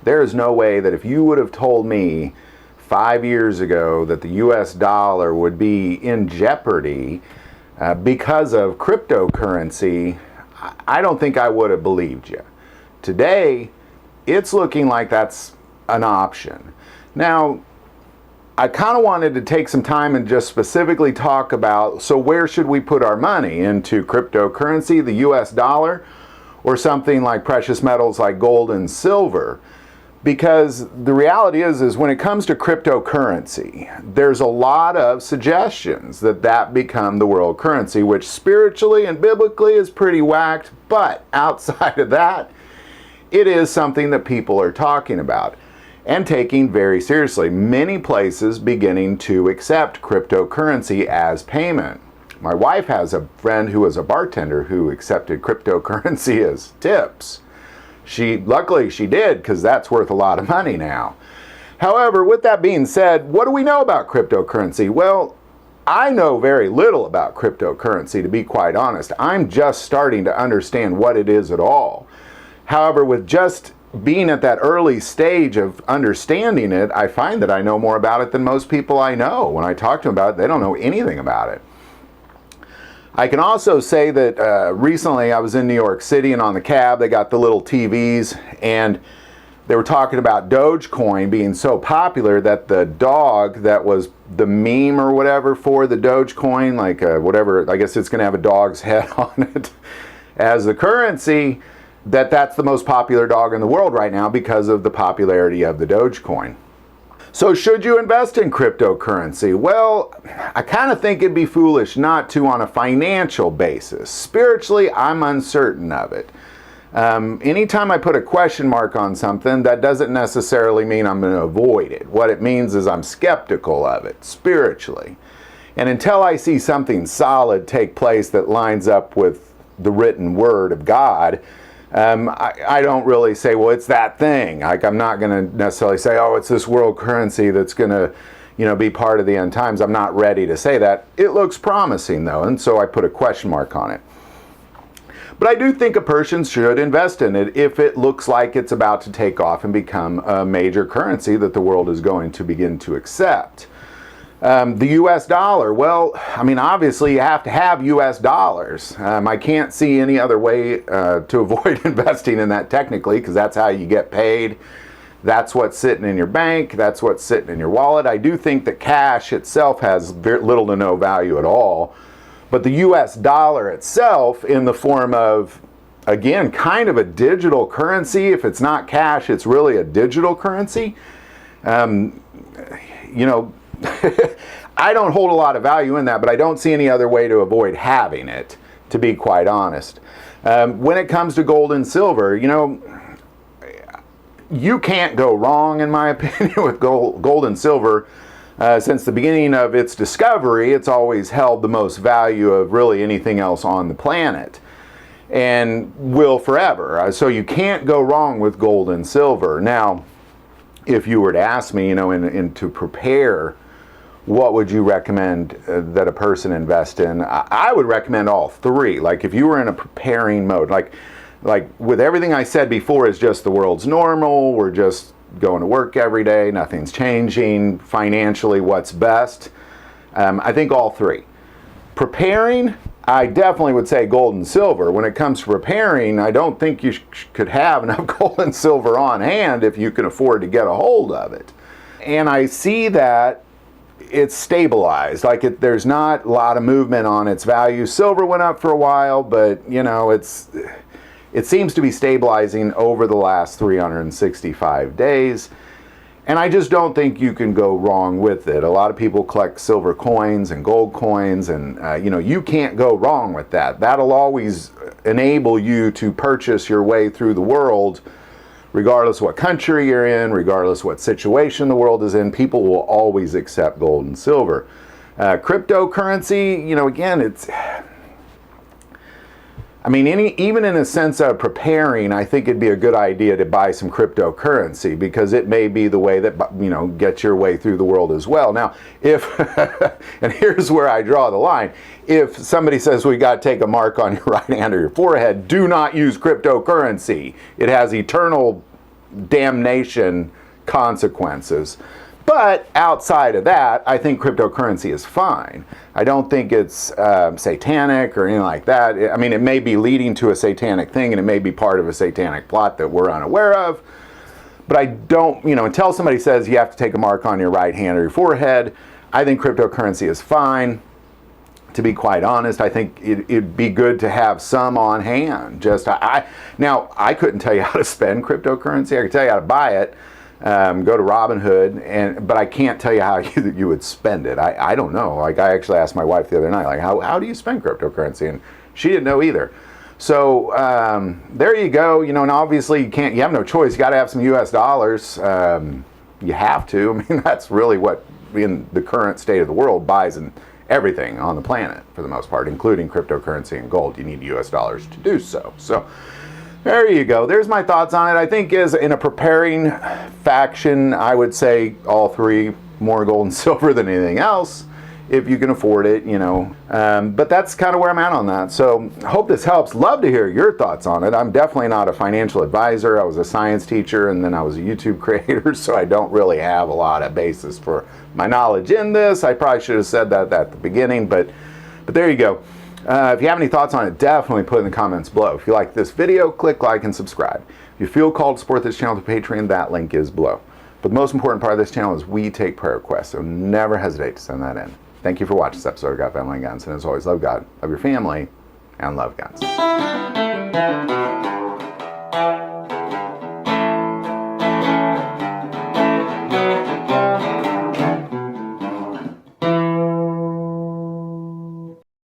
There is no way that if you would have told me 5 years ago that the US dollar would be in jeopardy because of cryptocurrency, I don't think I would have believed you. Today, it's looking like that's an option. Now, I kind of wanted to take some time and just specifically talk about, so where should we put our money? Into cryptocurrency, the US dollar, or something like precious metals like gold and silver? Because the reality is when it comes to cryptocurrency, there's a lot of suggestions that become the world currency, which spiritually and biblically is pretty whacked, but outside of that, it is something that people are talking about and taking very seriously. Many places beginning to accept cryptocurrency as payment. My wife has a friend who was a bartender who accepted cryptocurrency as tips. Luckily she did, because that's worth a lot of money now. However, with that being said, what do we know about cryptocurrency? Well, I know very little about cryptocurrency, to be quite honest. I'm just starting to understand what it is at all. However, with just being at that early stage of understanding it, I find that I know more about it than most people I know. When I talk to them about it, they don't know anything about it. I can also say that recently I was in New York City, and on the cab they got the little TVs, and they were talking about Dogecoin being so popular that the dog that was the meme or whatever for the Dogecoin, like whatever, I guess it's going to have a dog's head on it as the currency, that's the most popular dog in the world right now because of the popularity of the Dogecoin. So should you invest in cryptocurrency? Well, I kind of think it'd be foolish not to on a financial basis. Spiritually, I'm uncertain of it. Anytime I put a question mark on something, that doesn't necessarily mean I'm going to avoid it. What it means is I'm skeptical of it, spiritually. And until I see something solid take place that lines up with the written word of God, I don't really say, well, it's that thing. Like, I'm not going to necessarily say, oh, it's this world currency that's going to, be part of the end times. I'm not ready to say that. It looks promising, though, and so I put a question mark on it. But I do think a person should invest in it if it looks like it's about to take off and become a major currency that the world is going to begin to accept. The US dollar, well, I mean, obviously you have to have US dollars. I can't see any other way to avoid investing in that technically, because that's how you get paid. That's what's sitting in your bank. That's what's sitting in your wallet. I do think that cash itself has very little to no value at all. But the US dollar itself, in the form of, again, kind of a digital currency, if it's not cash, it's really a digital currency. I don't hold a lot of value in that, but I don't see any other way to avoid having it, to be quite honest. When it comes to gold and silver, you can't go wrong, in my opinion, with gold and silver. Since the beginning of its discovery, it's always held the most value of really anything else on the planet, and will forever. So you can't go wrong with gold and silver. Now, if you were to ask me, and to prepare, what would you recommend that a person invest in? I would recommend all three. Like, if you were in a preparing mode, like with everything I said before is just the world's normal, we're just going to work every day, nothing's changing, financially what's best, I think all three. Preparing, I definitely would say gold and silver. When it comes to preparing, I don't think you could have enough gold and silver on hand if you can afford to get a hold of it. And I see that it's stabilized. Like, there's not a lot of movement on its value. Silver went up for a while, but it seems to be stabilizing over the last 365 days. And I just don't think you can go wrong with it. A lot of people collect silver coins and gold coins, and you can't go wrong with that. That'll always enable you to purchase your way through the world, regardless what country you're in, regardless what situation the world is in. People will always accept gold and silver. Cryptocurrency, again, it's, even in a sense of preparing, I think it'd be a good idea to buy some cryptocurrency, because it may be the way that, get your way through the world as well. Now, and here's where I draw the line. If somebody says, we got to take a mark on your right hand or your forehead, do not use cryptocurrency. It has eternal, damnation consequences. But outside of that, I think cryptocurrency is fine. I don't think it's satanic or anything like that. I mean, it may be leading to a satanic thing, and it may be part of a satanic plot that we're unaware of. But I don't, until somebody says you have to take a mark on your right hand or your forehead, I think cryptocurrency is fine. To be quite honest, I think it'd be good to have some on hand. Now, I couldn't tell you how to spend cryptocurrency. I could tell you how to buy it. Go to Robinhood, but I can't tell you how you would spend it. I don't know. Like, I actually asked my wife the other night, like, how do you spend cryptocurrency? And she didn't know either. So there you go. And obviously you have no choice. You got to have some U.S. dollars. You have to. I mean, that's really what, in the current state of the world, buys and everything on the planet for the most part, including cryptocurrency and gold. You need U.S. dollars to do so. So there you go. There's my thoughts on it. I think as in a preparing faction, I would say all three, more gold and silver than anything else, if you can afford it, But that's kind of where I'm at on that. So hope this helps. Love to hear your thoughts on it. I'm definitely not a financial advisor. I was a science teacher, and then I was a YouTube creator, so I don't really have a lot of basis for my knowledge in this. I probably should have said that at the beginning, but there you go. If you have any thoughts on it, definitely put in the comments below. If you like this video, click like and subscribe. If you feel called to support this channel through Patreon, that link is below. But the most important part of this channel is we take prayer requests, so never hesitate to send that in. Thank you for watching this episode of God, Family, and Guns. And as always, love God, love your family, and love guns.